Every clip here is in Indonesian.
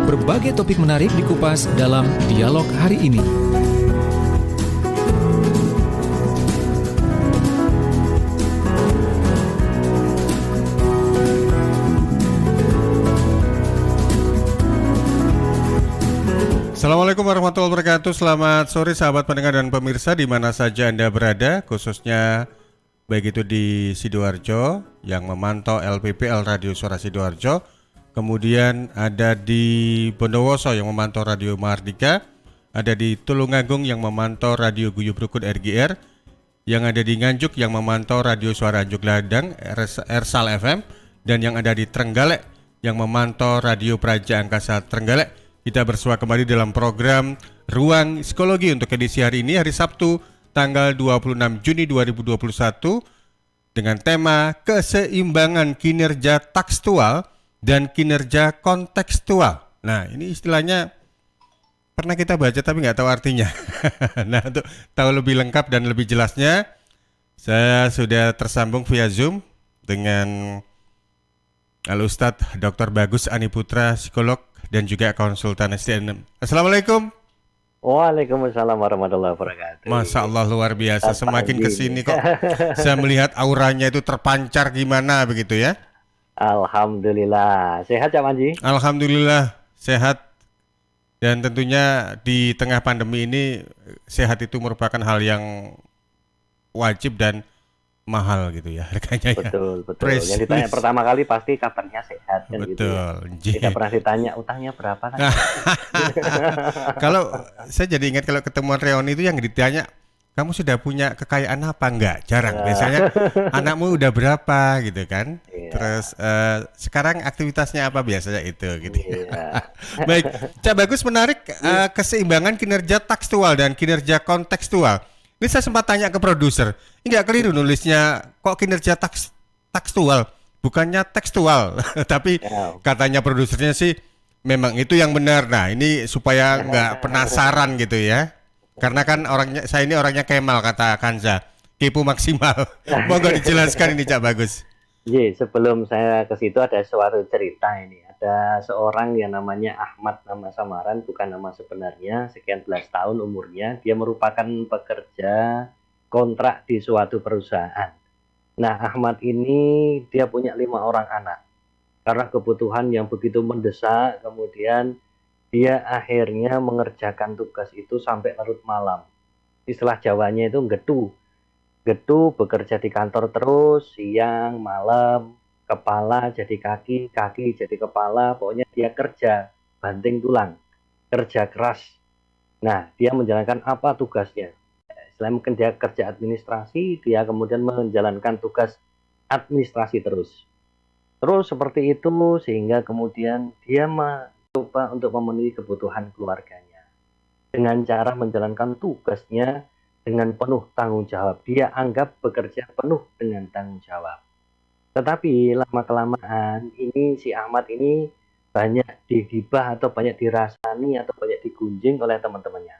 Berbagai topik menarik dikupas dalam dialog hari ini. Assalamualaikum warahmatullahi wabarakatuh. Selamat sore sahabat pendengar dan pemirsa di mana saja Anda berada, khususnya baik itu di Sidoarjo yang memantau LPPL Radio Suara Sidoarjo, kemudian ada di Bondowoso yang memantau Radio Mahardika, ada di Tulungagung yang memantau Radio Guyub Rukun RGR, yang ada di Nganjuk yang memantau Radio Suara Anjuk Ladang Ersal FM, dan yang ada di Trenggalek yang memantau Radio Praja Angkasa Trenggalek. Kita bersua kembali dalam program Ruang Psikologi untuk edisi hari ini, hari Sabtu tanggal 26 Juni 2021 dengan tema keseimbangan kinerja tekstual dan kinerja kontekstual. Nah, ini istilahnya pernah kita baca tapi nggak tahu artinya. Nah, untuk tahu lebih lengkap dan lebih jelasnya, saya sudah tersambung via Zoom dengan Al-Ustadz Dr. Bagus Aniputra, psikolog dan juga konsultan SDN. Assalamualaikum. Waalaikumsalam warahmatullahi wabarakatuh. Masya Allah, luar biasa. Semakin kesini kok saya melihat auranya itu terpancar gimana begitu ya. Alhamdulillah. Sehat ya Manji? Alhamdulillah sehat. Dan tentunya di tengah pandemi ini sehat itu merupakan hal yang wajib dan mahal gitu ya harganya. Betul, ya. betul. Precious. Yang ditanya pertama kali pasti kabarnya sehat kan gitu ya. Betul. Tidak pernah ditanya utangnya berapa kan. Kalau saya jadi ingat kalau ketemuan reuni itu yang ditanya, kamu sudah punya kekayaan apa? Enggak, jarang. Biasanya anakmu udah berapa gitu kan. Iya. Terus sekarang aktivitasnya apa biasanya itu gitu. Iya. Baik, Cak Bagus, menarik keseimbangan kinerja tekstual dan kinerja kontekstual. Ini saya sempat tanya ke produser, ini nggak keliru nulisnya kok kinerja tekstual, bukannya tekstual. Tapi katanya produsernya sih memang itu yang benar. Nah, ini supaya nggak penasaran gitu ya. Karena kan saya ini orangnya Kemal, kata Kanza, kepo maksimal. Monggo dijelaskan ini Cak Bagus. Iya, sebelum saya ke situ ada suatu cerita ini. Ada seorang yang namanya Ahmad, nama samaran bukan nama sebenarnya, sekian belas tahun umurnya. Dia merupakan pekerja kontrak di suatu perusahaan. Nah, Ahmad ini dia punya 5 orang anak. Karena kebutuhan yang begitu mendesak, kemudian dia akhirnya mengerjakan tugas itu sampai larut malam. Istilah Jawanya itu getu bekerja di kantor terus, siang, malam, kepala jadi kaki, kaki jadi kepala, pokoknya dia kerja banting tulang, kerja keras. Nah, dia menjalankan apa tugasnya? Selain mungkin dia kerja administrasi, dia kemudian menjalankan tugas administrasi terus. Terus seperti itu sehingga kemudian dia mencoba untuk memenuhi kebutuhan keluarganya. Dengan cara menjalankan tugasnya dengan penuh tanggung jawab. Dia anggap bekerja penuh dengan tanggung jawab. Tetapi lama-kelamaan ini si Ahmad ini banyak digibah atau banyak dirasani atau banyak digunjing oleh teman-temannya.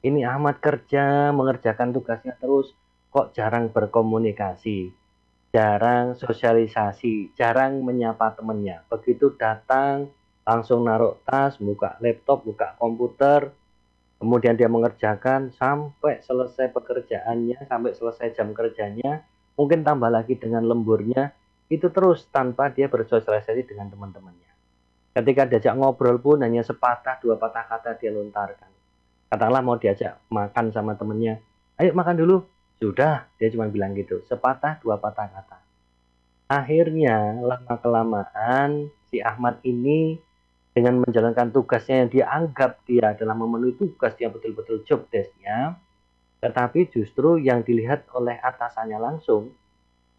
Ini Ahmad kerja mengerjakan tugasnya terus kok jarang berkomunikasi, jarang sosialisasi, jarang menyapa temannya. Begitu datang langsung naruh tas, buka laptop, buka komputer, kemudian dia mengerjakan sampai selesai pekerjaannya, sampai selesai jam kerjanya, mungkin tambah lagi dengan lemburnya, itu terus tanpa dia bersosialisasi dengan teman-temannya. Ketika diajak ngobrol pun hanya sepatah dua patah kata dia lontarkan. Katakanlah mau diajak makan sama temannya, ayo makan dulu. Sudah, dia cuma bilang gitu, sepatah dua patah kata. Akhirnya lama-kelamaan si Ahmad ini dengan menjalankan tugasnya yang dia anggap dia adalah memenuhi tugas yang betul-betul job desk-nya, tetapi justru yang dilihat oleh atasannya langsung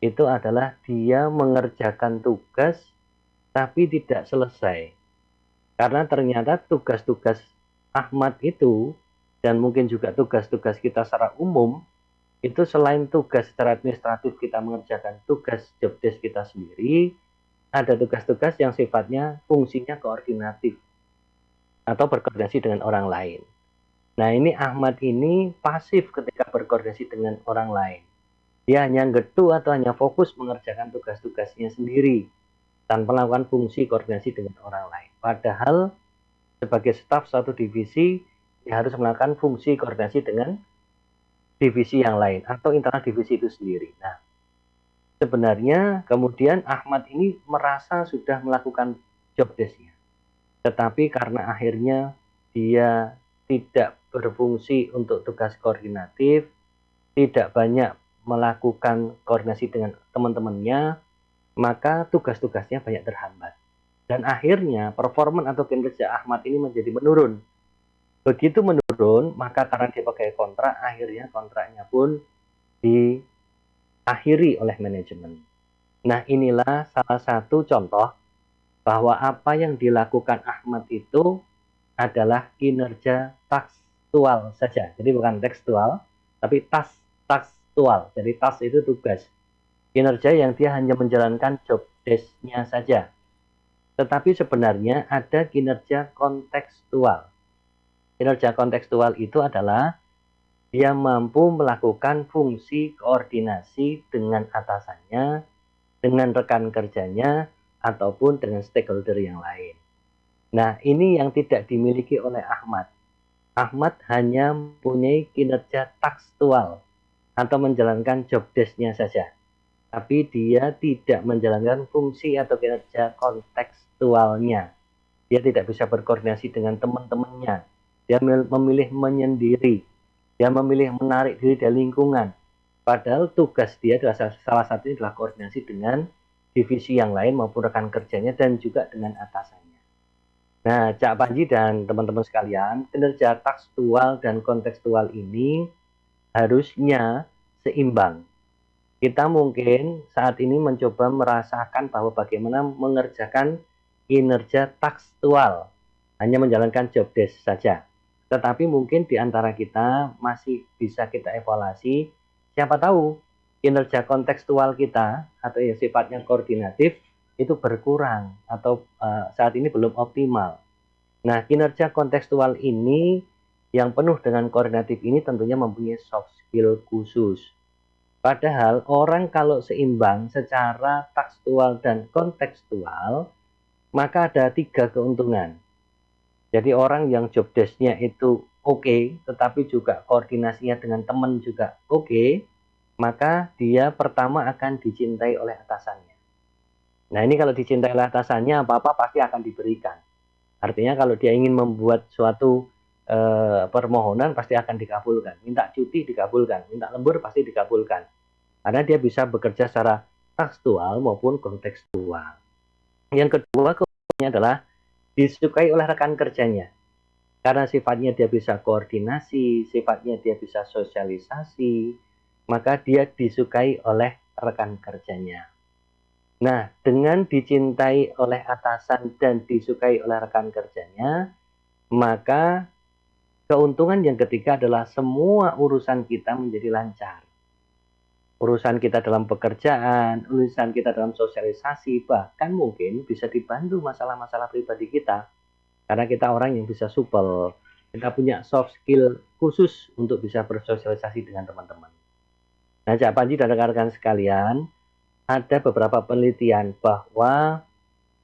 itu adalah dia mengerjakan tugas tapi tidak selesai. Karena ternyata tugas-tugas Ahmad itu dan mungkin juga tugas-tugas kita secara umum itu selain tugas secara administratif kita mengerjakan tugas job desk kita sendiri, ada tugas-tugas yang sifatnya fungsinya koordinatif atau berkoordinasi dengan orang lain. Nah, ini Ahmad ini pasif ketika berkoordinasi dengan orang lain. Dia hanya getu atau hanya fokus mengerjakan tugas-tugasnya sendiri tanpa melakukan fungsi koordinasi dengan orang lain. Padahal sebagai staf suatu divisi, dia harus melakukan fungsi koordinasi dengan divisi yang lain atau internal divisi itu sendiri. Nah, sebenarnya kemudian Ahmad ini merasa sudah melakukan job desk-nya. Tetapi karena akhirnya dia tidak berfungsi untuk tugas koordinatif, tidak banyak melakukan koordinasi dengan teman-temannya, maka tugas-tugasnya banyak terhambat. Dan akhirnya performan atau kinerja Ahmad ini menjadi menurun. Begitu menurun, maka karena dia pakai kontrak, akhirnya kontraknya pun diakhiri oleh manajemen. Nah, inilah salah satu contoh bahwa apa yang dilakukan Ahmad itu adalah kinerja takstual saja. Jadi bukan tekstual, tapi takstual. Jadi tas itu tugas. Kinerja yang dia hanya menjalankan job desk-nya saja. Tetapi sebenarnya ada kinerja kontekstual. Kinerja kontekstual itu adalah dia mampu melakukan fungsi koordinasi dengan atasannya, dengan rekan kerjanya, ataupun dengan stakeholder yang lain. Nah, ini yang tidak dimiliki oleh Ahmad. Ahmad hanya mempunyai kinerja tekstual atau menjalankan job desk-nya saja. Tapi dia tidak menjalankan fungsi atau kinerja kontekstualnya. Dia tidak bisa berkoordinasi dengan teman-temannya. Dia memilih menyendiri. Dia memilih menarik diri dari lingkungan. Padahal tugas dia adalah salah satunya adalah koordinasi dengan divisi yang lain maupun rekan kerjanya dan juga dengan atasannya. Nah, Cak Panji dan teman-teman sekalian, kinerja tekstual dan kontekstual ini harusnya seimbang. Kita mungkin saat ini mencoba merasakan bahwa bagaimana mengerjakan kinerja tekstual, hanya menjalankan job desk saja. Tetapi mungkin di antara kita masih bisa kita evaluasi, siapa tahu kinerja kontekstual kita atau yang sifatnya koordinatif itu berkurang atau saat ini belum optimal. Nah, kinerja kontekstual ini yang penuh dengan koordinatif ini tentunya mempunyai soft skill khusus. Padahal orang kalau seimbang secara tekstual dan kontekstual, maka ada 3 keuntungan. Jadi orang yang job desk-nya itu oke, tetapi juga koordinasinya dengan teman juga oke, maka dia pertama akan dicintai oleh atasannya. Nah, ini kalau dicintai oleh atasannya, apa-apa pasti akan diberikan. Artinya kalau dia ingin membuat suatu permohonan pasti akan dikabulkan. Minta cuti dikabulkan, minta lembur pasti dikabulkan. Karena dia bisa bekerja secara tekstual maupun kontekstual. Yang kedua keuntungannya adalah disukai oleh rekan kerjanya. Karena sifatnya dia bisa koordinasi, sifatnya dia bisa sosialisasi, maka dia disukai oleh rekan kerjanya. Nah, dengan dicintai oleh atasan dan disukai oleh rekan kerjanya, maka keuntungan yang ketiga adalah semua urusan kita menjadi lancar. Urusan kita dalam pekerjaan, urusan kita dalam sosialisasi, bahkan mungkin bisa dibantu masalah-masalah pribadi kita. Karena kita orang yang bisa supel, kita punya soft skill khusus untuk bisa bersosialisasi dengan teman-teman. Nah, Cak Panji dan rekan-rekan sekalian, ada beberapa penelitian bahwa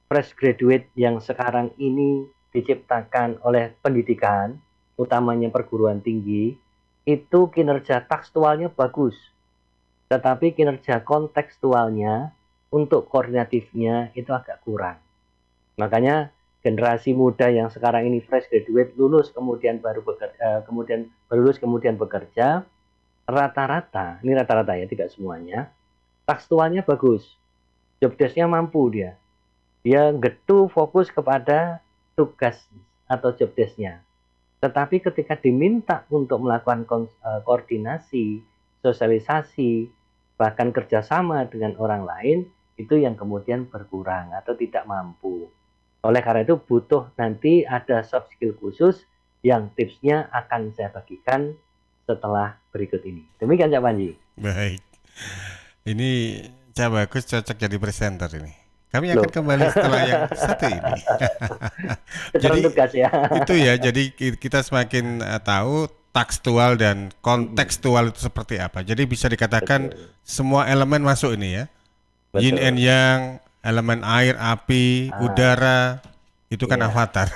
fresh graduate yang sekarang ini diciptakan oleh pendidikan, utamanya perguruan tinggi, itu kinerja tekstualnya bagus. Tetapi kinerja kontekstualnya untuk koordinatifnya itu agak kurang. Makanya generasi muda yang sekarang ini fresh graduate lulus kemudian baru bekerja, kemudian bekerja, rata-rata, ini rata-rata ya, tidak semuanya, tekstualnya bagus. Job desk-nya mampu dia. Dia getu fokus kepada tugas atau job desk-nya. Tetapi ketika diminta untuk melakukan koordinasi, sosialisasi, bahkan kerjasama dengan orang lain, itu yang kemudian berkurang atau tidak mampu. Oleh karena itu butuh nanti ada soft skill khusus yang tipsnya akan saya bagikan setelah berikut ini. Demikian Cak Panji. Baik. Ini Cak Bagus cocok jadi presenter ini. Kami akan kembali setelah yang satu ini. Jadi tugas ya. Itu ya, jadi kita semakin tahu tekstual dan kontekstual itu seperti apa. Jadi bisa dikatakan semua elemen masuk ini ya. Yin and yang, elemen air, api, udara, Itu kan Iya. avatar.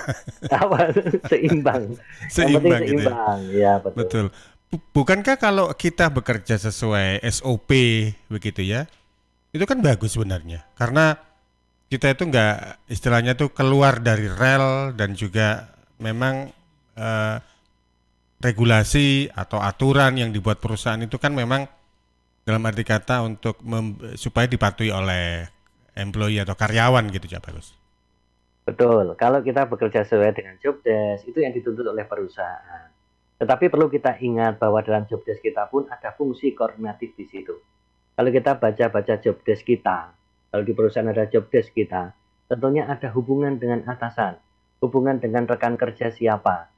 Apa seimbang. Yang penting Seimbang gitu ya. seimbang. Ya, betul. Betul. Bukankah kalau kita bekerja sesuai SOP begitu ya, itu kan bagus sebenarnya. Karena kita itu nggak istilahnya tuh keluar dari rel dan juga memang eh, regulasi atau aturan yang dibuat perusahaan itu kan memang dalam arti kata untuk supaya dipatuhi oleh employee atau karyawan gitu ya bagus. Betul. Kalau kita bekerja sesuai dengan job desk, itu yang dituntut oleh perusahaan. Tetapi perlu kita ingat bahwa dalam job desk kita pun ada fungsi koordinatif di situ. Kalau kita baca-baca job desk kita, kalau di perusahaan ada job desk kita, tentunya ada hubungan dengan atasan, hubungan dengan rekan kerja siapa,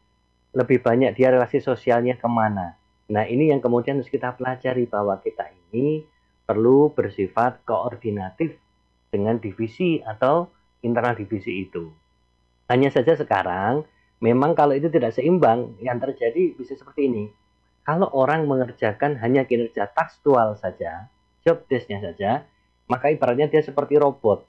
lebih banyak dia relasi sosialnya kemana. Nah, ini yang kemudian harus kita pelajari bahwa kita ini perlu bersifat koordinatif dengan divisi atau internal divisi itu. Hanya saja sekarang, memang kalau itu tidak seimbang, yang terjadi bisa seperti ini. Kalau orang mengerjakan hanya kinerja tekstual saja, job desk-nya saja, maka ibaratnya dia seperti robot.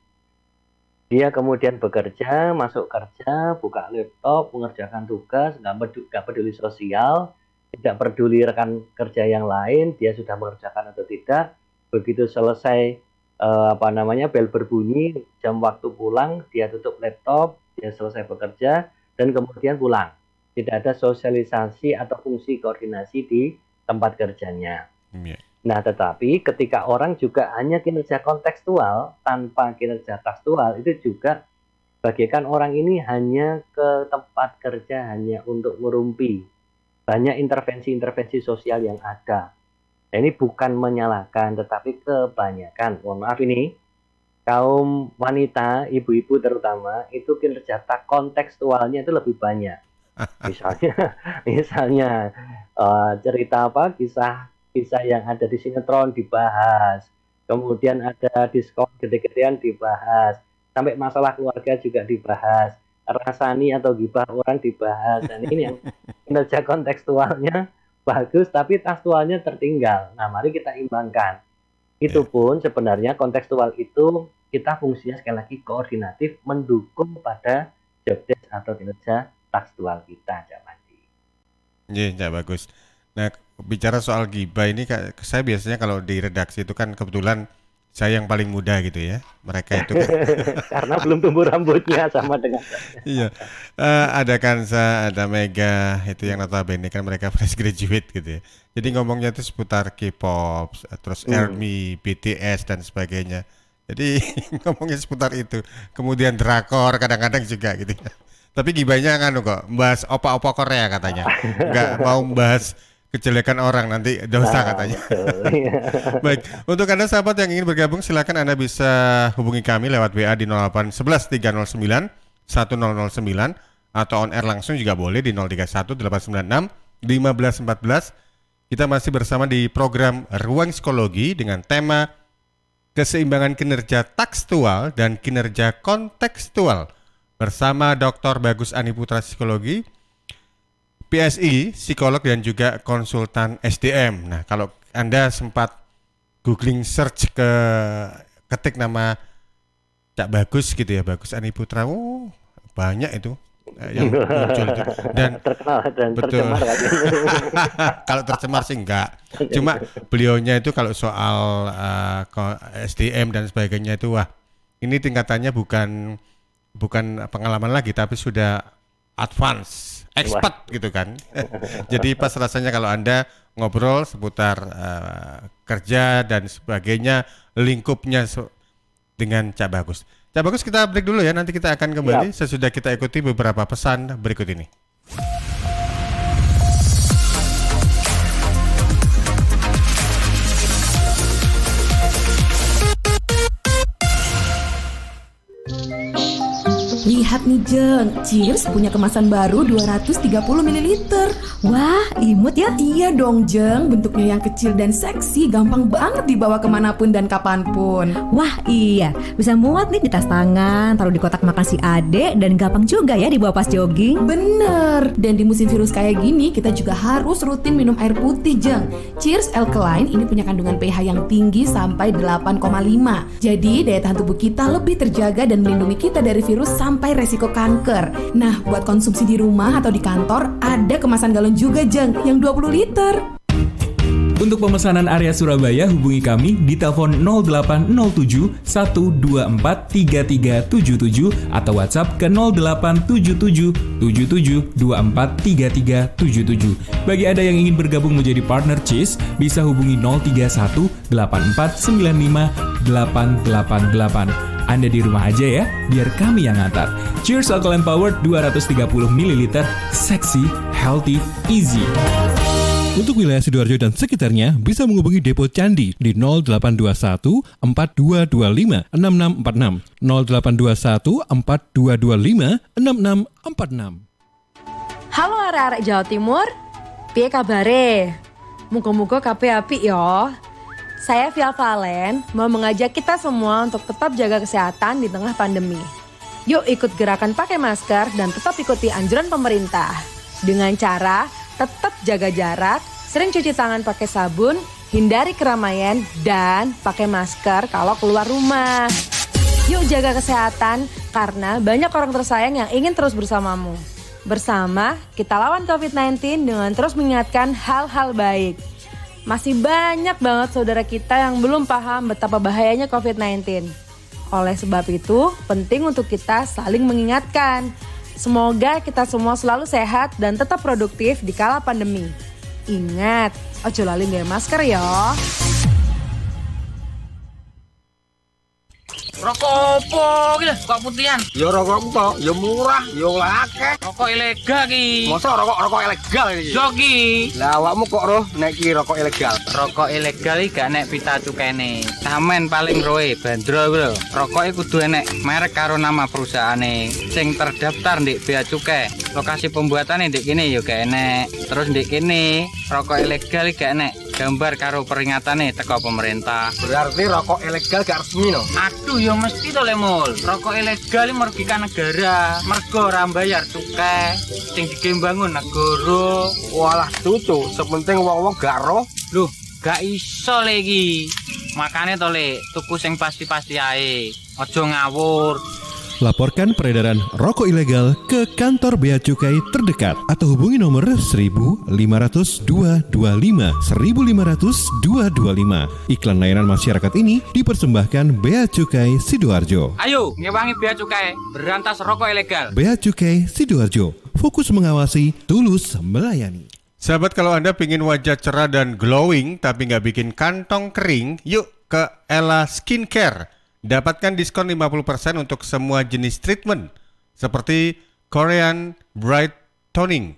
Dia kemudian bekerja, masuk kerja, buka laptop, mengerjakan tugas, nggak peduli sosial, tidak peduli rekan kerja yang lain, dia sudah mengerjakan atau tidak. Begitu selesai bel berbunyi, jam waktu pulang, dia tutup laptop, dia selesai bekerja, dan kemudian pulang. Tidak ada sosialisasi atau fungsi koordinasi di tempat kerjanya. Nah, tetapi ketika orang juga hanya kinerja kontekstual tanpa kinerja tekstual, itu juga bagaikan orang ini hanya ke tempat kerja hanya untuk merumpi. Banyak intervensi-intervensi sosial yang ada. Nah, ini bukan menyalahkan, tetapi kebanyakan, mohon maaf ini, kaum wanita, ibu-ibu terutama, itu kinerja kontekstualnya itu lebih banyak. Misalnya cerita kisah yang ada di sinetron dibahas, kemudian ada diskon gede-gedean dibahas, sampai masalah keluarga juga dibahas, rasani atau gibah orang dibahas, dan ini yang kinerja kontekstualnya bagus, tapi tekstualnya tertinggal. Nah, mari kita imbangkan. Itu pun sebenarnya kontekstual itu kita fungsinya sekali lagi koordinatif mendukung pada job desk atau kinerja tekstual kita, Cak Mandi. Iya, bagus. Nah, bicara soal gibah ini, saya biasanya kalau di redaksi itu kan kebetulan saya yang paling muda gitu ya. Mereka itu kan karena belum tumbuh rambutnya sama dengan saya. Iya. Ada Kansa, ada Mega, itu yang notabene kan mereka fresh graduate gitu ya. Jadi ngomongnya itu seputar K-pop, terus ARMY, BTS dan sebagainya. Jadi ngomongnya seputar itu. Kemudian drakor kadang-kadang juga gitu ya. Tapi gibahnya kan kok bahas opa-opa Korea katanya. Enggak mau bahas kejelekan orang, nanti dosa katanya. Baik, untuk Anda sahabat yang ingin bergabung, silakan Anda bisa hubungi kami lewat WA di 08 11 309 1009 atau on air langsung juga boleh di 031 896 1514. Kita masih bersama di program Ruang Psikologi dengan tema keseimbangan kinerja tekstual dan kinerja kontekstual bersama Dr. Bagus Aniputra Psikologi, PSI, psikolog dan juga konsultan SDM. Nah, kalau Anda sempat googling search ketik nama Cak Bagus gitu ya, Bagus Aniputra, banyak itu yang muncul itu. Dan terkenal dan betul. tercemar kan. Kalau tercemar sih enggak. Cuma beliaunya itu kalau soal SDM dan sebagainya itu ini tingkatannya bukan pengalaman lagi, tapi sudah advance, expert gitu kan. Jadi pas rasanya kalau Anda ngobrol seputar kerja dan sebagainya, lingkupnya dengan Cak Bagus. Cak Bagus, kita break dulu ya, nanti kita akan kembali sesudah kita ikuti beberapa pesan berikut ini. Lihat nih Jeng, Cheers punya kemasan baru 230 ml. Wah, imut ya? Iya dong Jeng, bentuknya yang kecil dan seksi, gampang banget dibawa kemanapun dan kapanpun. Wah iya, bisa muat nih di tas tangan, taruh di kotak makan si adek, dan gampang juga ya dibawa pas jogging. Bener, dan di musim virus kayak gini kita juga harus rutin minum air putih Jeng. Cheers Alkaline ini punya kandungan pH yang tinggi sampai 8,5. Jadi daya tahan tubuh kita lebih terjaga dan melindungi kita dari virus sampai sampai resiko kanker. Nah, buat konsumsi di rumah atau di kantor, ada kemasan galon juga, Jeng, yang 20 liter. Untuk pemesanan area Surabaya hubungi kami di telepon 0807 124 3377 atau WhatsApp ke 0877 77 24 3377. Bagi Anda yang ingin bergabung menjadi partner Cheese, bisa hubungi 031 84 95 888. Anda di rumah aja ya, biar kami yang ngantar. Cheers Alkaline Powered 230 ml, seksi, healthy, easy. Untuk wilayah Sidoarjo dan sekitarnya bisa menghubungi Depo Candi di 0821 4225 6646 0821 4225 6646. Halo arek-arek Jawa Timur, piye kabare? Muga-muga kabeh apik ya. Saya Via Valen mau mengajak kita semua untuk tetap jaga kesehatan di tengah pandemi. Yuk ikut gerakan pakai masker dan tetap ikuti anjuran pemerintah. Dengan cara tetap jaga jarak, sering cuci tangan pakai sabun, hindari keramaian, dan pakai masker kalau keluar rumah. Yuk jaga kesehatan karena banyak orang tersayang yang ingin terus bersamamu. Bersama, kita lawan COVID-19 dengan terus mengingatkan hal-hal baik. Masih banyak banget saudara kita yang belum paham betapa bahayanya COVID-19. Oleh sebab itu, penting untuk kita saling mengingatkan. Semoga kita semua selalu sehat dan tetap produktif di kala pandemi. Ingat, ojo lali nggawe masker ya. Rokok opo iki lho, kok putihan? Ya rokok kok, ya murah, ya akeh. Rokok ilegal ki. Masa rokok ilegal iki? Yo ki. Lah awakmu kok roh nek iki rokok ilegal? Rokok ilegal iki gak nek pita cukene. Samen paling roe bandro kuwi lho. Rokoke kudu enek merek karo nama perusahaane sing terdaftar ndek Bea Cukai. Lokasi pembuatane ndek kene ya gak enek. Terus ndek kene rokok ilegal iki gak enek gambar karo peringatane teko pemerintah. Berarti rokok ilegal gak resmi no? Aduh ya mesti to lemul. Rokok ilegal merugikan negara. Mergo ora mbayar cukai sing digembangun negara. Walah tutu, sepenting wong-wong gak roh. Loh, gak iso lagi. Makane to le, tuku sing pasti-pasti ae. Aja ngawur. Laporkan peredaran rokok ilegal ke kantor Bea Cukai terdekat atau hubungi nomor 1500 225 1500 225. Iklan layanan masyarakat ini dipersembahkan Bea Cukai Sidoarjo. Ayo, ngewangi Bea Cukai, berantas rokok ilegal. Bea Cukai Sidoarjo, fokus mengawasi, tulus melayani. Sahabat, kalau Anda pingin wajah cerah dan glowing tapi nggak bikin kantong kering, yuk ke Ella Skincare. Dapatkan diskon 50% untuk semua jenis treatment seperti Korean Bright Toning,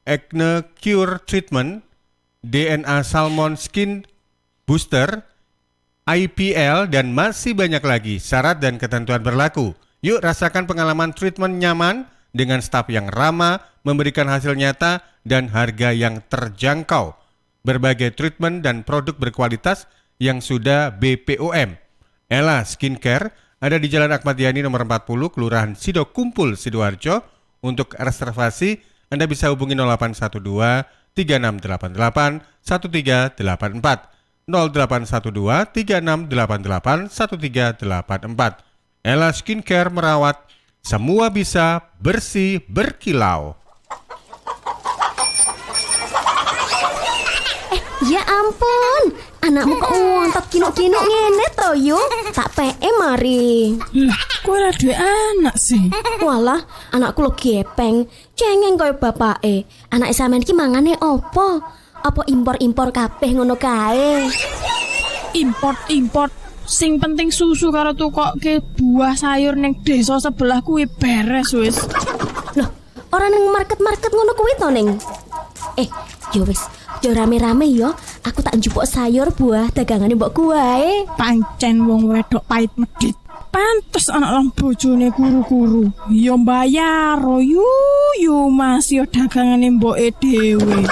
Acne Cure Treatment, DNA Salmon Skin Booster, IPL, dan masih banyak lagi. Syarat dan ketentuan berlaku. Yuk rasakan pengalaman treatment nyaman dengan staf yang ramah, memberikan hasil nyata, dan harga yang terjangkau. Berbagai treatment dan produk berkualitas yang sudah BPOM. Ella Skincare ada di Jalan Ahmad Yani nomor 40, Kelurahan Sido Kumpul, Sidoarjo. Untuk reservasi, Anda bisa hubungi 0812 3688 1384 0812 3688 1384. Ella Skincare merawat semua bisa bersih berkilau. Ya ampun, anakmu kok ngontot kinuk-kinuk ngene to yo? Tak peke mari. Lah, kowe ora duwe anak sih. Walah, anakku lo gepeng, cengeng koyo bapake. Anake sampean iki mangane opo? Apa impor-impor kabeh ngono kae? Import. Sing penting susu karo tukokke buah sayur ning desa sebelah kuwi beres wis. Loh, ora ning market-market ngono kuwi to ning. Yo wis, yo rame-rame yo. Aku tak njupuk sayur buah dagangane mbokku wae. Pancen wong wedok pait medhit. Pantes anak lang bojone guru-guru. Yo mbayar yu Mas yo dagangane mboke dhewe.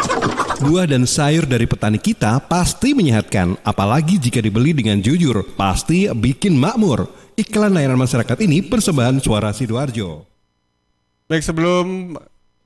Buah dan sayur dari petani kita pasti menyehatkan, apalagi jika dibeli dengan jujur, pasti bikin makmur. Iklan layanan masyarakat ini persembahan Suara Sidoarjo. Baik, sebelum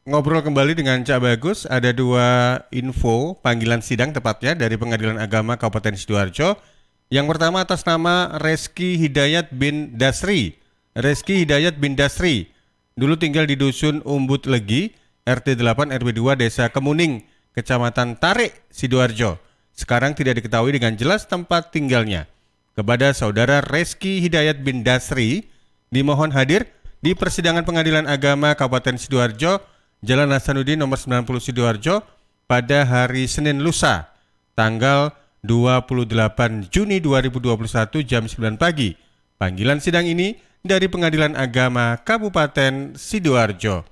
ngobrol kembali dengan Cak Bagus, ada dua info panggilan sidang tepatnya dari Pengadilan Agama Kabupaten Sidoarjo. Yang pertama atas nama Reski Hidayat bin Dasri Reski Hidayat bin Dasri. Dulu tinggal di Dusun Umbut Legi, RT 8 RW 2 Desa Kemuning, Kecamatan Tarik, Sidoarjo. Sekarang tidak diketahui dengan jelas tempat tinggalnya. Kepada saudara Reski Hidayat bin Dasri, dimohon hadir di persidangan Pengadilan Agama Kabupaten Sidoarjo, Jalan Hasanuddin nomor 90 Sidoarjo pada hari Senin lusa, tanggal 28 Juni 2021 jam 9 pagi. Panggilan sidang ini dari Pengadilan Agama Kabupaten Sidoarjo.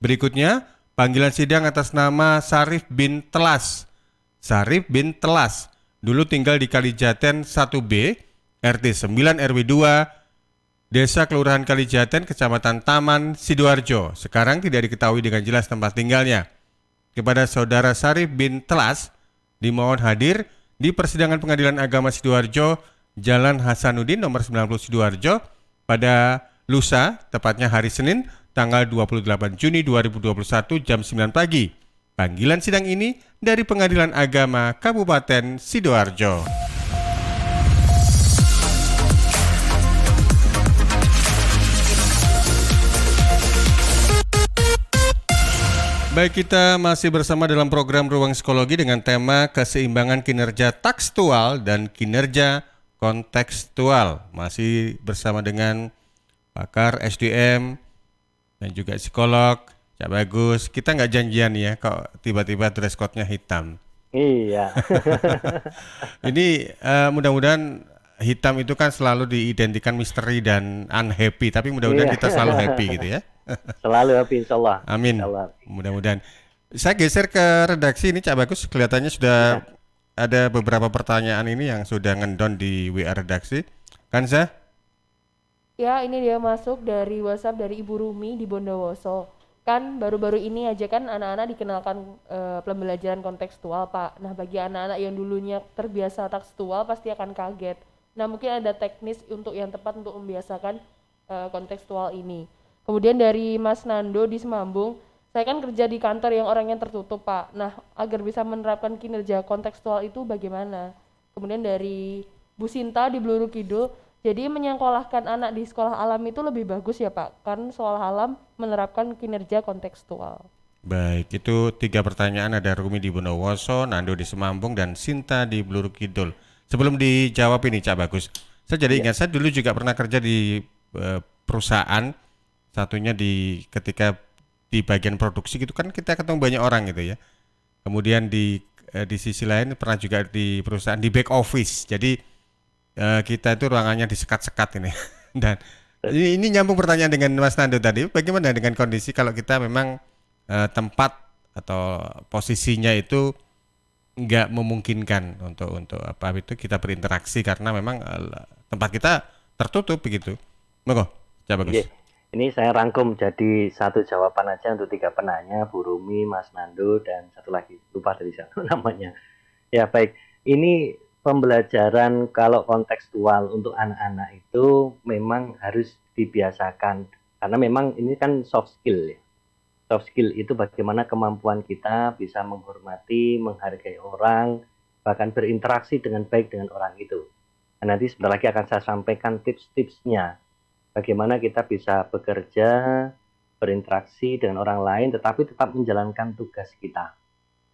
Berikutnya, panggilan sidang atas nama Sarif bin Telas. Sarif bin Telas, dulu tinggal di Kalijaten 1B, RT 9 RW 2, Desa Kelurahan Kalijaten, Kecamatan Taman, Sidoarjo. Sekarang tidak diketahui dengan jelas tempat tinggalnya. Kepada saudara Sarif bin Telas, dimohon hadir di persidangan Pengadilan Agama Sidoarjo, Jalan Hasanuddin nomor 90 Sidoarjo pada lusa, tepatnya hari Senin, tanggal 28 Juni 2021 jam 9 pagi. Panggilan sidang ini dari Pengadilan Agama Kabupaten Sidoarjo. Baik, kita masih bersama dalam program Ruang Psikologi dengan tema keseimbangan kinerja tekstual dan kinerja kontekstual. Masih bersama dengan pakar SDM dan juga psikolog, Cak Bagus. Kita nggak janjian ya, kok tiba-tiba dress code-nya hitam. Iya. Ini mudah-mudahan hitam itu kan selalu diidentikan misteri dan unhappy, tapi mudah-mudahan kita selalu happy gitu ya. Selalu happy, insya-Allah. Amin. Mudah-mudahan. Saya geser ke redaksi ini, Cak Bagus. Kelihatannya sudah ada beberapa pertanyaan ini yang sudah ngendon di WA redaksi. Kanza? Ya, ini dia masuk dari WhatsApp dari Ibu Rumi di Bondowoso. Kan baru-baru ini aja kan anak-anak dikenalkan pembelajaran kontekstual, Pak. Nah, bagi anak-anak yang dulunya terbiasa tekstual pasti akan kaget. Nah, mungkin ada teknis untuk yang tepat untuk membiasakan kontekstual ini. Kemudian dari Mas Nando di Semambung, saya kan kerja di kantor yang orangnya tertutup, Pak. Nah, agar bisa menerapkan kinerja kontekstual itu bagaimana? Kemudian dari Bu Sinta di Bluru Kidul, jadi menyekolahkan anak di sekolah alam itu lebih bagus ya Pak, karena sekolah alam menerapkan kinerja kontekstual. Baik, itu 3 pertanyaan, ada Rumi di Bondowoso, Nando di Semambung, dan Sinta di Bluru Kidul. Sebelum dijawab ini, Cak Bagus, saya jadi ingat, saya dulu juga pernah kerja di perusahaan, satunya ketika di bagian produksi gitu kan kita ketemu banyak orang gitu ya. Kemudian di sisi lain pernah juga di perusahaan di back office, jadi kita itu ruangannya disekat-sekat ini. Dan ini nyambung pertanyaan dengan Mas Nando tadi, bagaimana dengan kondisi kalau kita memang tempat atau posisinya itu nggak memungkinkan untuk apa itu kita berinteraksi karena memang tempat kita tertutup begitu. Monggo, Cak Bagus. Ini saya rangkum jadi satu jawaban aja untuk 3 penanya, Bu Rumi, Mas Nando, dan satu lagi lupa dari siapa namanya. Ya baik, ini pembelajaran kalau kontekstual untuk anak-anak itu memang harus dibiasakan karena memang ini kan soft skill ya. Soft skill itu bagaimana kemampuan kita bisa menghormati, menghargai orang, bahkan berinteraksi dengan baik dengan orang itu. Nah, nanti sebentar lagi akan saya sampaikan tips-tipsnya bagaimana kita bisa bekerja, berinteraksi dengan orang lain tetapi tetap menjalankan tugas kita.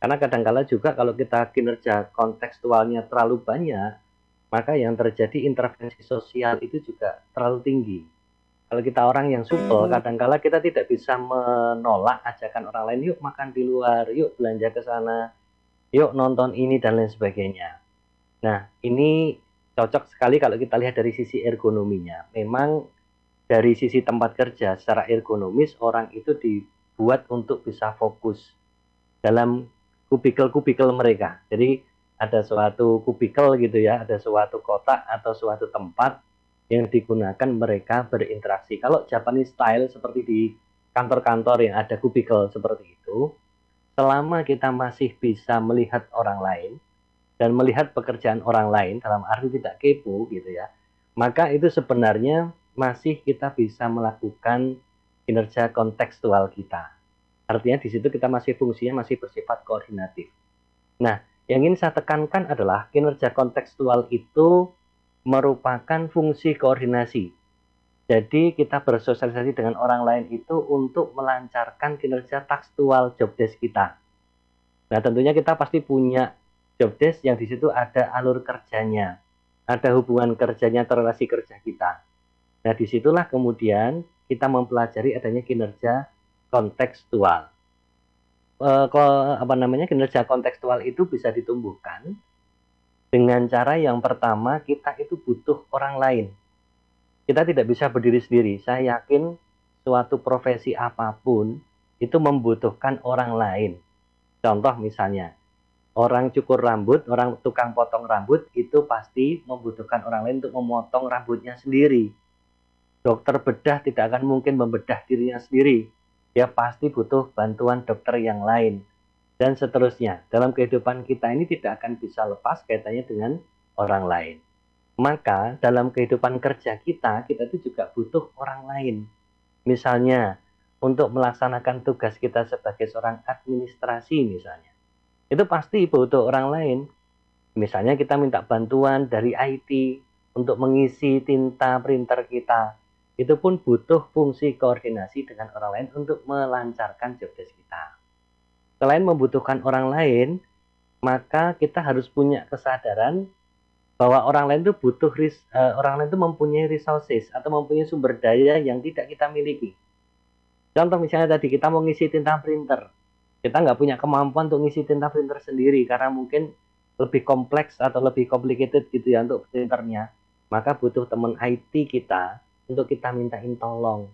Karena kadang-kala juga kalau kita kinerja kontekstualnya terlalu banyak, maka yang terjadi intervensi sosial itu juga terlalu tinggi. Kalau kita orang yang supel, kadang-kala kita tidak bisa menolak ajakan orang lain, yuk makan di luar, yuk belanja ke sana, yuk nonton ini dan lain sebagainya. Nah, ini cocok sekali kalau kita lihat dari sisi ergonominya. Memang dari sisi tempat kerja secara ergonomis orang itu dibuat untuk bisa fokus dalam kubikel-kubikel mereka. Jadi ada suatu kubikel gitu ya, ada suatu kotak atau suatu tempat yang digunakan mereka berinteraksi. Kalau Japanese style seperti di kantor-kantor yang ada kubikel seperti itu, selama kita masih bisa melihat orang lain dan melihat pekerjaan orang lain dalam arti tidak kepo gitu ya, maka itu sebenarnya masih kita bisa melakukan kinerja kontekstual kita. Artinya di situ kita masih fungsinya masih bersifat koordinatif. Nah, yang ingin saya tekankan adalah kinerja kontekstual itu merupakan fungsi koordinasi. Jadi kita bersosialisasi dengan orang lain itu untuk melancarkan kinerja tekstual job desk kita. Nah, tentunya kita pasti punya job desk yang di situ ada alur kerjanya, ada hubungan kerjanya atau relasi kerja kita. Nah, disitulah kemudian kita mempelajari adanya kinerja kontekstual. Kinerja kontekstual itu bisa ditumbuhkan dengan cara yang pertama, kita itu butuh orang lain. Kita tidak bisa berdiri sendiri. Saya yakin suatu profesi apapun itu membutuhkan orang lain. Contoh misalnya, orang cukur rambut, orang tukang potong rambut itu pasti membutuhkan orang lain untuk memotong rambutnya sendiri. Dokter bedah tidak akan mungkin membedah dirinya sendiri. Dia pasti butuh bantuan dokter yang lain. Dan seterusnya. Dalam kehidupan kita ini tidak akan bisa lepas kaitannya dengan orang lain. Maka dalam kehidupan kerja kita itu juga butuh orang lain. Misalnya, untuk melaksanakan tugas kita sebagai seorang administrasi misalnya. Itu pasti butuh orang lain. Misalnya kita minta bantuan dari IT untuk mengisi tinta printer kita. Itu pun butuh fungsi koordinasi dengan orang lain untuk melancarkan job desk kita. Selain membutuhkan orang lain, maka kita harus punya kesadaran bahwa orang lain itu orang lain itu mempunyai resources atau mempunyai sumber daya yang tidak kita miliki. Contoh misalnya tadi kita mau ngisi tinta printer, kita nggak punya kemampuan untuk ngisi tinta printer sendiri karena mungkin lebih kompleks atau lebih complicated gitu ya untuk printernya. Maka butuh teman IT kita untuk kita mintain tolong.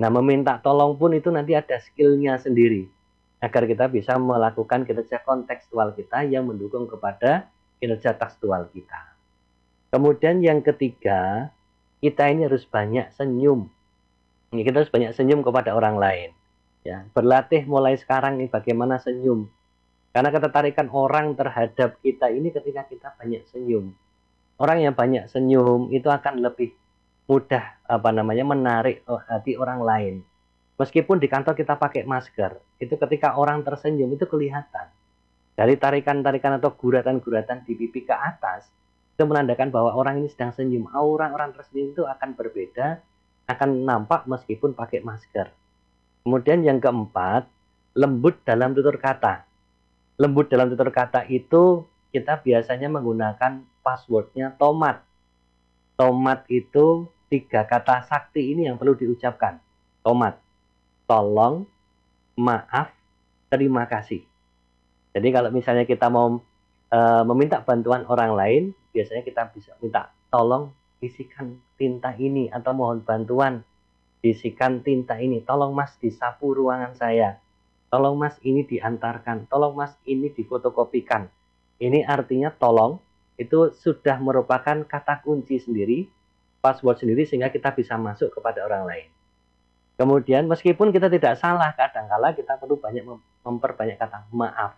Nah, meminta tolong pun itu nanti ada skillnya sendiri agar kita bisa melakukan kinerja kontekstual kita yang mendukung kepada kinerja tekstual kita. Kemudian yang ketiga, kita ini harus banyak senyum. Kita harus banyak senyum kepada orang lain. Ya, berlatih mulai sekarang nih bagaimana senyum. Karena ketertarikan orang terhadap kita ini ketika kita banyak senyum. Orang yang banyak senyum itu akan lebih mudah menarik hati orang lain. Meskipun di kantor kita pakai masker, itu ketika orang tersenyum itu kelihatan. Dari tarikan-tarikan atau guratan-guratan di pipi ke atas, itu menandakan bahwa orang ini sedang senyum. Aura orang tersenyum itu akan berbeda, akan nampak meskipun pakai masker. Kemudian yang keempat, lembut dalam tutur kata. Lembut dalam tutur kata itu kita biasanya menggunakan passwordnya tomat. Tomat itu 3 kata sakti ini yang perlu diucapkan. Tomat, tolong, maaf, terima kasih. Jadi kalau misalnya kita mau meminta bantuan orang lain, biasanya kita bisa minta tolong isikan tinta ini atau mohon bantuan isikan tinta ini. Tolong mas disapu ruangan saya. Tolong mas ini diantarkan. Tolong mas ini difotokopikan. Ini artinya tolong itu sudah merupakan kata kunci sendiri, password sendiri sehingga kita bisa masuk kepada orang lain. Kemudian meskipun kita tidak salah, kadangkala kita perlu banyak memperbanyak kata maaf.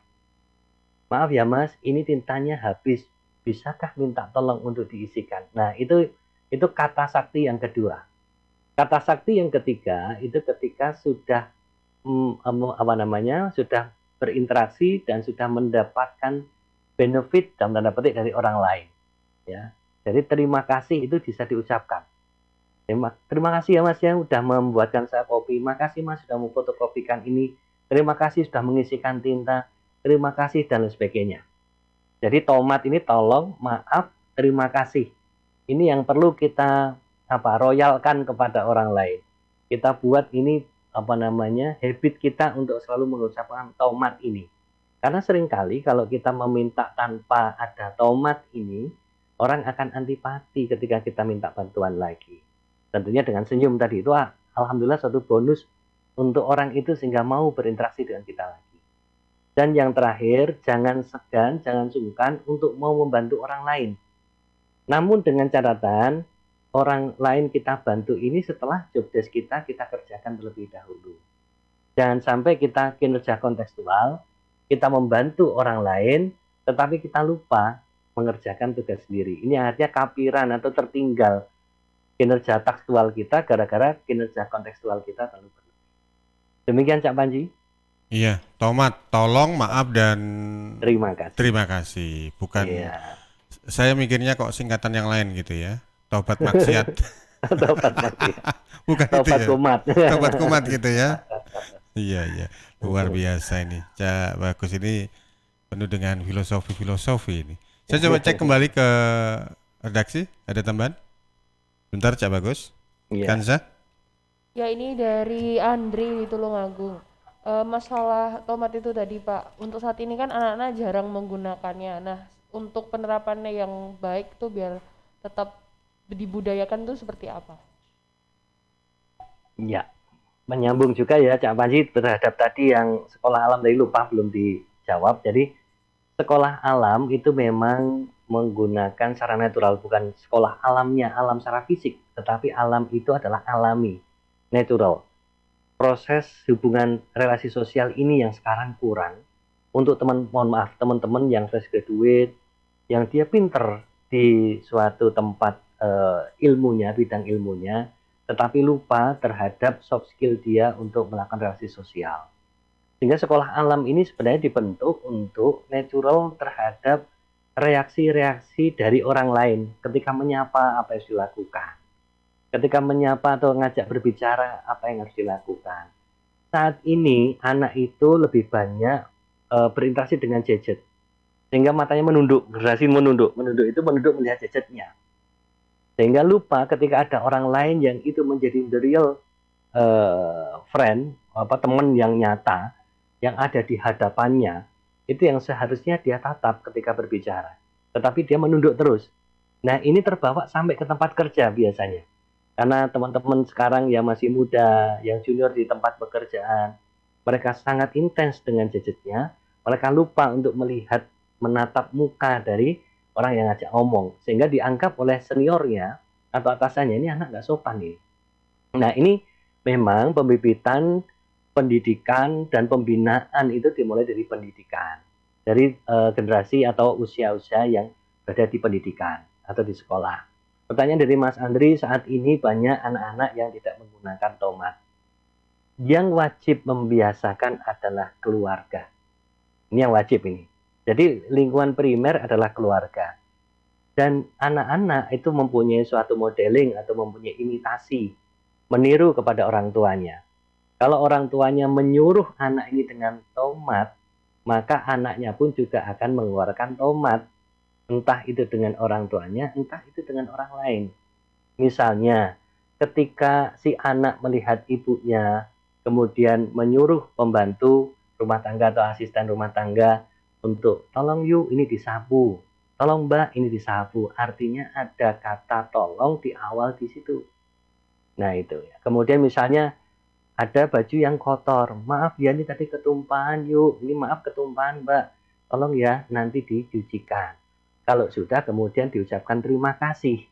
Maaf ya mas, ini tintanya habis. Bisakah minta tolong untuk diisikan? Nah, itu kata sakti yang kedua. Kata sakti yang ketiga itu ketika sudah sudah berinteraksi dan sudah mendapatkan benefit dalam tanda petik dari orang lain. Ya. Jadi terima kasih itu bisa diucapkan. Terima kasih ya mas yang sudah membuatkan saya kopi. Makasih mas sudah memfotokopikan ini. Terima kasih sudah mengisikan tinta. Terima kasih dan lain sebagainya. Jadi tomat ini tolong, maaf, terima kasih. Ini yang perlu kita royalkan kepada orang lain. Kita buat ini habit kita untuk selalu mengucapkan tomat ini. Karena seringkali kalau kita meminta tanpa ada tomat ini, orang akan antipati ketika kita minta bantuan lagi. Tentunya dengan senyum tadi itu alhamdulillah suatu bonus untuk orang itu sehingga mau berinteraksi dengan kita lagi. Dan yang terakhir, jangan segan, jangan sungkan untuk mau membantu orang lain. Namun dengan catatan, orang lain kita bantu ini setelah job desk kita kerjakan terlebih dahulu. Jangan sampai kita kinerja kontekstual, kita membantu orang lain, tetapi kita lupa mengerjakan tugas sendiri. Ini artinya kapiran atau tertinggal kinerja tekstual kita gara-gara kinerja kontekstual kita terlalu berlebihan. Demikian Cak Panji. Iya, tomat, tolong, maaf dan terima kasih. Terima kasih. Bukan. Iya. Saya mikirnya kok singkatan yang lain gitu ya. Tobat maksiat. Tobat mati. Bukan itu Tobat ya. kumat. Tobat kumat gitu ya. Iya. Luar biasa ini. Cak Bagus ini penuh dengan filosofi ini. Saya coba cek kembali ke redaksi. Ada tambahan? Bentar Cak Bagus. Iya. Kanza? Ya ini dari Andri di Tulungagung. Masalah tomat itu tadi Pak, untuk saat ini kan anak-anak jarang menggunakannya. Nah, untuk penerapannya yang baik tuh biar tetap dibudayakan tuh seperti apa? Ya, menyambung juga ya Cak Panji terhadap tadi yang sekolah alam tadi lupa belum dijawab. Jadi sekolah alam itu memang menggunakan secara natural, bukan sekolah alamnya, alam secara fisik, tetapi alam itu adalah alami, natural. Proses hubungan relasi sosial ini yang sekarang kurang untuk teman-teman yang fresh graduate, yang dia pinter di suatu tempat ilmunya, bidang ilmunya, tetapi lupa terhadap soft skill dia untuk melakukan relasi sosial. Sehingga sekolah alam ini sebenarnya dibentuk untuk natural terhadap reaksi-reaksi dari orang lain ketika menyapa apa yang harus dilakukan. Ketika menyapa atau ngajak berbicara, apa yang harus dilakukan. Saat ini, anak itu lebih banyak berinteraksi dengan gadget. Sehingga matanya menunduk, generasi menunduk. Menunduk itu menunduk melihat gadgetnya. Sehingga lupa ketika ada orang lain yang itu menjadi the real friend, teman yang nyata, yang ada di hadapannya, itu yang seharusnya dia tatap ketika berbicara. Tetapi dia menunduk terus. Nah, ini terbawa sampai ke tempat kerja biasanya. Karena teman-teman sekarang yang masih muda, yang junior di tempat pekerjaan, mereka sangat intens dengan gadgetnya, mereka lupa untuk melihat, menatap muka dari orang yang ngajak ngomong, sehingga dianggap oleh seniornya atau atasannya, ini anak nggak sopan nih. Nah, ini memang pembibitan, pendidikan, dan pembinaan itu dimulai dari pendidikan, dari generasi atau usia-usia yang berada di pendidikan atau di sekolah. Pertanyaan dari Mas Andri, saat ini banyak anak-anak yang tidak menggunakan tomat. Yang wajib membiasakan adalah keluarga. Ini yang wajib ini. Jadi lingkungan primer adalah keluarga. Dan anak-anak itu mempunyai suatu modeling atau mempunyai imitasi, meniru kepada orang tuanya. Kalau orang tuanya menyuruh anak ini dengan tomat, maka anaknya pun juga akan mengeluarkan tomat. Entah itu dengan orang tuanya, entah itu dengan orang lain. Misalnya, ketika si anak melihat ibunya, kemudian menyuruh pembantu rumah tangga atau asisten rumah tangga untuk tolong yuk ini disapu, tolong mbak ini disapu. Artinya ada kata tolong di awal di situ. Nah itu ya. Kemudian misalnya ada baju yang kotor, maaf ya ini tadi ketumpahan yuk, ini maaf ketumpahan mbak, tolong ya nanti dicucikan. Kalau sudah kemudian diucapkan terima kasih.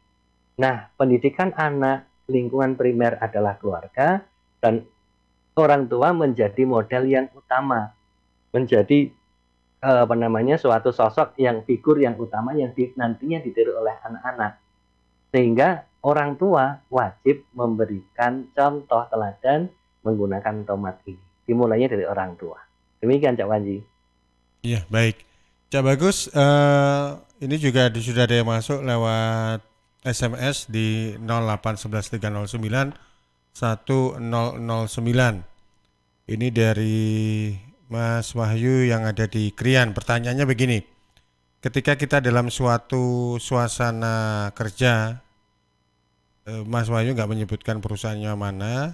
Nah, pendidikan anak lingkungan primer adalah keluarga dan orang tua menjadi model yang utama. Menjadi suatu sosok yang figur yang utama yang nantinya ditiru oleh anak-anak. Sehingga orang tua wajib memberikan contoh teladan menggunakan tomat ini. Dimulainya dari orang tua. Demikian Cak Wanji. Iya, baik. Cak Bagus, ini juga sudah ada yang masuk lewat SMS di 0811309 1009. Ini dari Mas Wahyu yang ada di Krian. Pertanyaannya begini, ketika kita dalam suatu suasana kerja, Mas Wahyu nggak menyebutkan perusahaannya mana,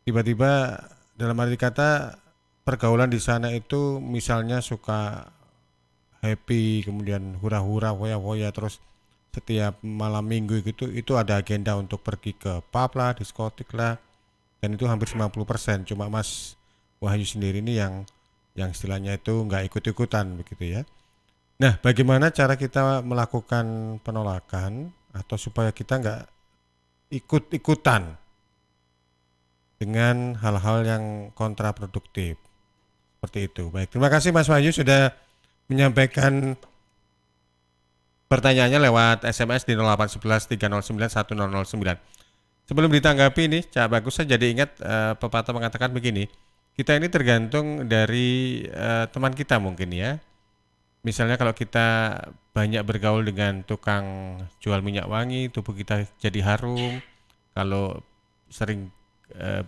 tiba-tiba dalam arti kata pergaulan di sana itu misalnya suka happy, kemudian hura-hura, hoya-hoya, terus setiap malam minggu gitu, itu ada agenda untuk pergi ke pub lah, diskotik lah, dan itu hampir 50%. Cuma Mas Wahyu sendiri ini yang istilahnya itu nggak ikut-ikutan begitu ya. Nah, bagaimana cara kita melakukan penolakan atau supaya kita nggak ikut-ikutan dengan hal-hal yang kontraproduktif seperti itu. Baik, terima kasih Mas Wahyu sudah menyampaikan pertanyaannya lewat SMS di 08113091009. Sebelum ditanggapi ini, Cak Bagus, saya jadi ingat pepatah mengatakan begini, kita ini tergantung dari teman kita mungkin ya. misalnya kalau kita banyak bergaul dengan tukang jual minyak wangi, tubuh kita jadi harum. Kalau sering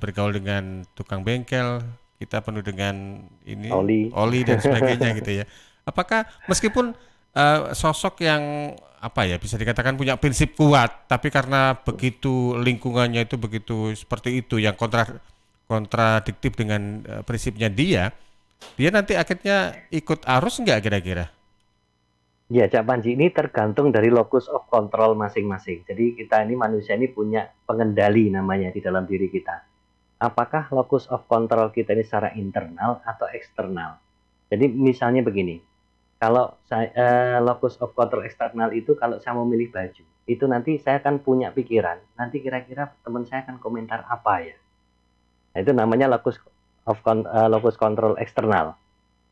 bergaul dengan tukang bengkel, kita penuh dengan ini oli dan sebagainya gitu ya. Apakah meskipun sosok yang apa ya bisa dikatakan punya prinsip kuat, tapi karena begitu lingkungannya itu begitu seperti itu yang kontradiktif dengan prinsipnya dia nanti akhirnya ikut arus nggak kira-kira? Ya, Cak Panji, ini tergantung dari locus of control masing-masing. Jadi kita ini manusia ini punya pengendali namanya di dalam diri kita. Apakah locus of control kita ini secara internal atau eksternal? Jadi misalnya begini, kalau saya locus of control eksternal itu kalau saya mau milih baju, itu nanti saya akan punya pikiran, nanti kira-kira teman saya akan komentar apa ya. Nah, itu namanya locus control eksternal.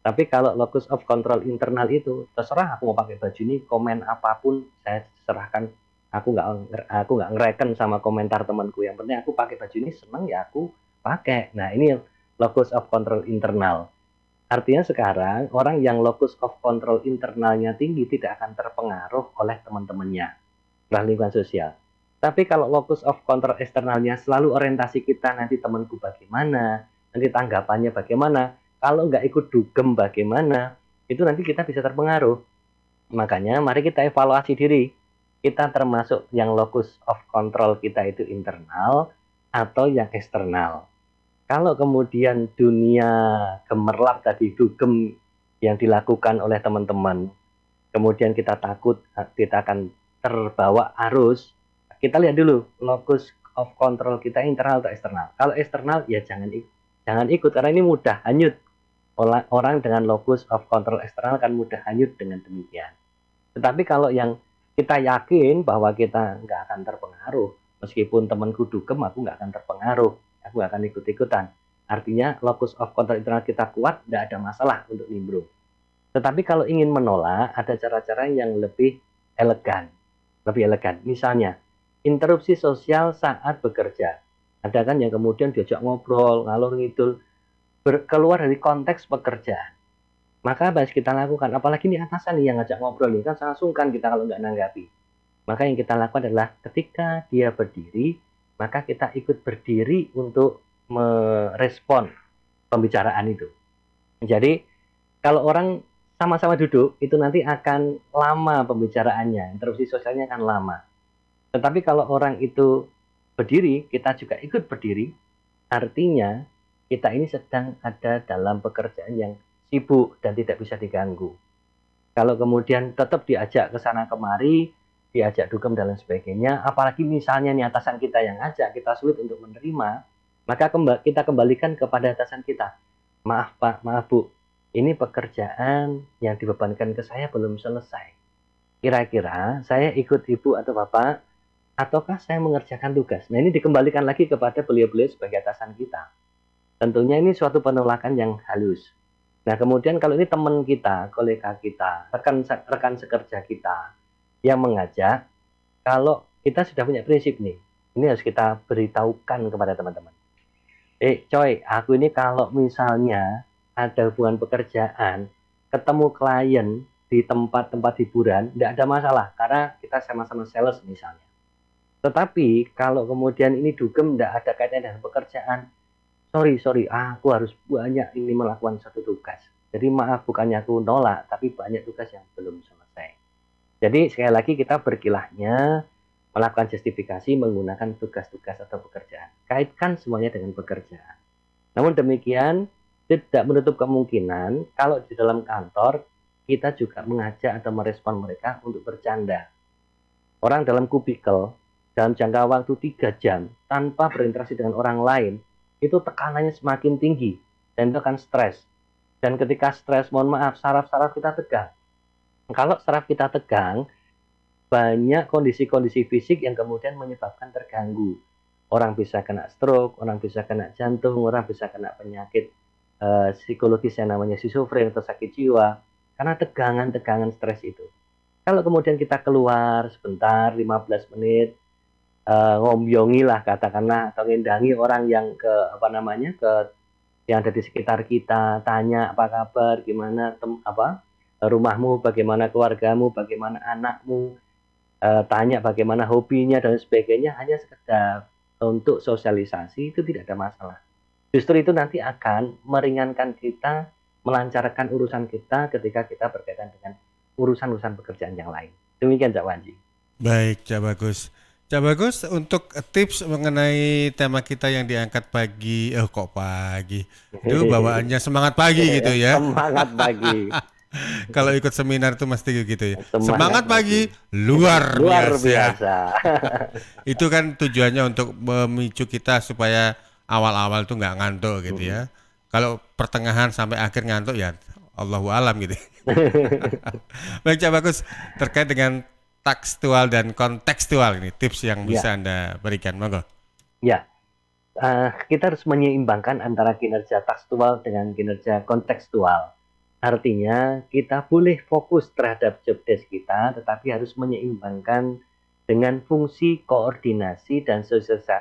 Tapi kalau locus of control internal itu terserah aku mau pakai baju ini, komen apapun saya serahkan. Aku nggak ngereken sama komentar temanku. Yang penting aku pakai baju ini seneng ya aku pakai. Nah, ini locus of control internal. Artinya sekarang orang yang locus of control internalnya tinggi tidak akan terpengaruh oleh teman-temannya, oleh lingkungan sosial. Tapi kalau locus of control eksternalnya selalu orientasi kita nanti temanku bagaimana, nanti tanggapannya bagaimana, kalau nggak ikut dugem bagaimana, itu nanti kita bisa terpengaruh. Makanya mari kita evaluasi diri. Kita termasuk yang locus of control kita itu internal atau yang eksternal. Kalau kemudian dunia gemerlap tadi, dugem yang dilakukan oleh teman-teman, kemudian kita takut kita akan terbawa arus, kita lihat dulu locus of control kita internal atau eksternal. Kalau eksternal ya jangan ikut karena ini mudah hanyut. Orang dengan locus of control eksternal kan mudah hanyut dengan demikian. Tetapi kalau yang kita yakin bahwa kita nggak akan terpengaruh, meskipun temanku dugem aku nggak akan terpengaruh, aku nggak akan ikut-ikutan. Artinya locus of control internal kita kuat, nggak ada masalah untuk nimbrung. Tetapi kalau ingin menolak, ada cara-cara yang lebih elegan. Misalnya, interupsi sosial saat bekerja. Ada kan yang kemudian diajak ngobrol, ngalor ngidul, keluar dari konteks pekerjaan. Maka apa yang kita lakukan? Apalagi ini atasan nih yang ngajak ngobrol nih, kan sangat sungkan kita kalau nggak nanggapi. Maka yang kita lakukan adalah ketika dia berdiri, maka kita ikut berdiri untuk merespon pembicaraan itu. Jadi kalau orang sama-sama duduk, itu nanti akan lama pembicaraannya, interupsi sosialnya akan lama. Tetapi kalau orang itu berdiri, kita juga ikut berdiri, artinya kita ini sedang ada dalam pekerjaan yang sibuk dan tidak bisa diganggu. Kalau kemudian tetap diajak ke sana kemari, diajak dugem dan lain sebagainya, apalagi misalnya nih atasan kita yang ajak, kita sulit untuk menerima, maka kita kembalikan kepada atasan kita. Maaf Pak, maaf Bu, ini pekerjaan yang dibebankan ke saya belum selesai. Kira-kira saya ikut Ibu atau Bapak, ataukah saya mengerjakan tugas? Nah, ini dikembalikan lagi kepada beliau-beliau sebagai atasan kita. Tentunya ini suatu penolakan yang halus. Nah, kemudian kalau ini teman kita, kolega kita, rekan sekerja kita yang mengajak, kalau kita sudah punya prinsip nih, ini harus kita beritahukan kepada teman-teman. Coy, aku ini kalau misalnya ada hubungan pekerjaan, ketemu klien di tempat-tempat hiburan, tidak ada masalah, karena kita sama-sama sales misalnya. Tetapi kalau kemudian ini dugem tidak ada kaitan dengan pekerjaan, sorry, aku harus banyak ini melakukan satu tugas. Jadi maaf, bukannya aku nolak, tapi banyak tugas yang belum selesai. Jadi sekali lagi kita berkilahnya melakukan justifikasi menggunakan tugas-tugas atau pekerjaan. Kaitkan semuanya dengan pekerjaan. Namun demikian, tidak menutup kemungkinan kalau di dalam kantor kita juga mengajak atau merespon mereka untuk bercanda. Orang dalam kubikel dalam jangka waktu 3 jam tanpa berinteraksi dengan orang lain, itu tekanannya semakin tinggi dan itu akan stres. Dan ketika stres, mohon maaf, saraf-saraf kita tegang. Kalau saraf kita tegang, banyak kondisi-kondisi fisik yang kemudian menyebabkan terganggu. Orang bisa kena stroke, orang bisa kena jantung, orang bisa kena penyakit psikologis yang namanya schizofren atau sakit jiwa karena tegangan-tegangan stres itu. Kalau kemudian kita keluar sebentar, 15 menit, ngombyongi lah katakanlah, atau ngendangi orang yang yang ada di sekitar kita, tanya apa kabar, gimana rumahmu, bagaimana keluargamu, bagaimana anakmu, tanya bagaimana hobinya dan sebagainya, hanya sekedar untuk sosialisasi, itu tidak ada masalah. Justru itu nanti akan meringankan kita, melancarkan urusan kita ketika kita berkaitan dengan urusan-urusan pekerjaan yang lain. Demikian Cak Panji. Baik, Cak Bagus. Cak Bagus, untuk tips mengenai tema kita yang diangkat pagi, kok pagi? Itu bawaannya semangat pagi gitu ya. Semangat pagi. Kalau ikut seminar itu mesti gitu ya. Semangat pagi luar biasa. Itu kan tujuannya untuk memicu kita supaya awal-awal tuh nggak ngantuk gitu ya. Kalau pertengahan sampai akhir ngantuk ya Allahu alam gitu. Baik Cak Bagus, terkait dengan tekstual dan kontekstual ini tips yang bisa Anda berikan, monggo. Ya, kita harus menyeimbangkan antara kinerja tekstual dengan kinerja kontekstual. Artinya kita boleh fokus terhadap job desk kita, tetapi harus menyeimbangkan dengan fungsi koordinasi dan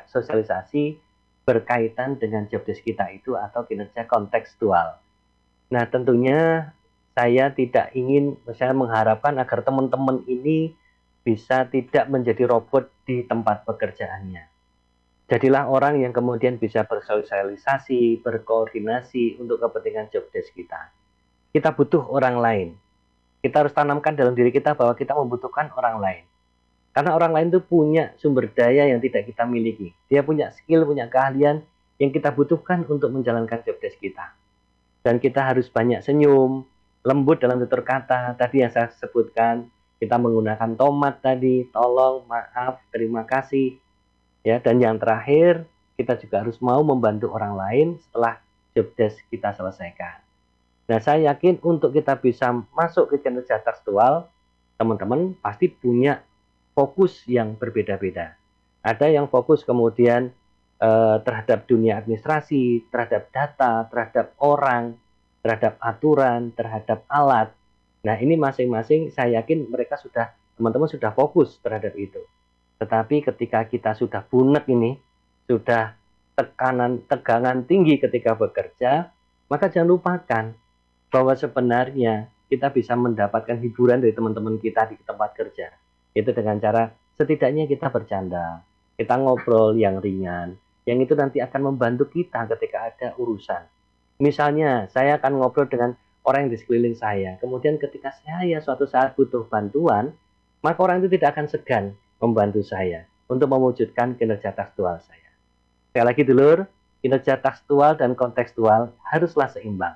sosialisasi berkaitan dengan job desk kita itu atau kinerja kontekstual. Nah tentunya saya tidak ingin, saya mengharapkan agar teman-teman ini bisa tidak menjadi robot di tempat pekerjaannya. Jadilah orang yang kemudian bisa bersosialisasi, berkoordinasi untuk kepentingan job desk kita. Kita butuh orang lain. Kita harus tanamkan dalam diri kita bahwa kita membutuhkan orang lain. Karena orang lain itu punya sumber daya yang tidak kita miliki. Dia punya skill, punya keahlian yang kita butuhkan untuk menjalankan job desk kita. Dan kita harus banyak senyum, lembut dalam tutur kata. Tadi yang saya sebutkan, kita menggunakan tomat tadi, tolong, maaf, terima kasih. Ya, dan yang terakhir, kita juga harus mau membantu orang lain setelah job desk kita selesaikan. Nah, saya yakin untuk kita bisa masuk ke kinerja tekstual, teman-teman pasti punya fokus yang berbeda-beda. Ada yang fokus kemudian terhadap dunia administrasi, terhadap data, terhadap orang, terhadap aturan, terhadap alat. Nah, ini masing-masing saya yakin mereka teman-teman sudah fokus terhadap itu. Tetapi ketika kita sudah bunek ini, sudah tegangan tinggi ketika bekerja, maka jangan lupakan bahwa sebenarnya kita bisa mendapatkan hiburan dari teman-teman kita di tempat kerja. Itu dengan cara setidaknya kita bercanda, kita ngobrol yang ringan, yang itu nanti akan membantu kita ketika ada urusan. Misalnya, saya akan ngobrol dengan orang yang di sekeliling saya, kemudian ketika saya suatu saat butuh bantuan, maka orang itu tidak akan segan membantu saya untuk mewujudkan kinerja tekstual saya. Sekali lagi dulur, kinerja tekstual dan kontekstual haruslah seimbang.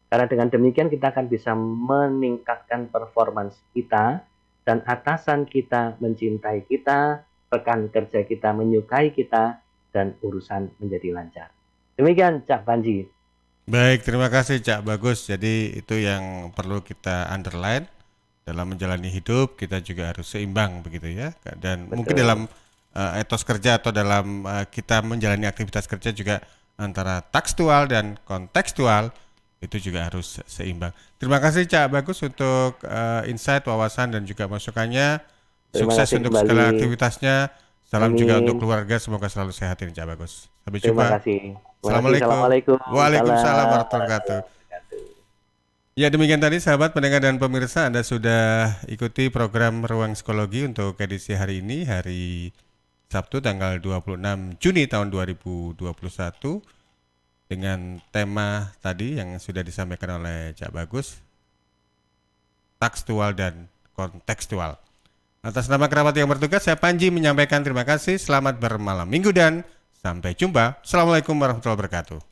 Karena dengan demikian kita akan bisa meningkatkan performance kita dan atasan kita mencintai kita, rekan kerja kita menyukai kita, dan urusan menjadi lancar. Demikian Cak Panji. Baik, terima kasih Cak Bagus. Jadi itu yang perlu kita underline dalam menjalani hidup, kita juga harus seimbang begitu ya. Dan betul. Mungkin dalam etos kerja atau dalam kita menjalani aktivitas kerja juga antara tekstual dan kontekstual itu juga harus seimbang. Terima kasih Cak Bagus untuk insight, wawasan dan juga masukannya. Sukses untuk segala aktivitasnya. Salam juga untuk keluarga, semoga selalu sehat ini Cak Bagus. Sampai jumpa. Terima kasih. Assalamualaikum. Waalaikumsalam warahmatullahi wabarakatuh. Ya, demikian tadi sahabat pendengar dan pemirsa, Anda sudah ikuti program Ruang Psikologi untuk edisi hari ini, hari Sabtu tanggal 26 Juni tahun 2021. Dengan tema tadi yang sudah disampaikan oleh Cak Bagus, tekstual dan kontekstual. Atas nama kerabat yang bertugas, saya Panji menyampaikan terima kasih, selamat bermalam minggu dan sampai jumpa. Assalamualaikum warahmatullahi wabarakatuh.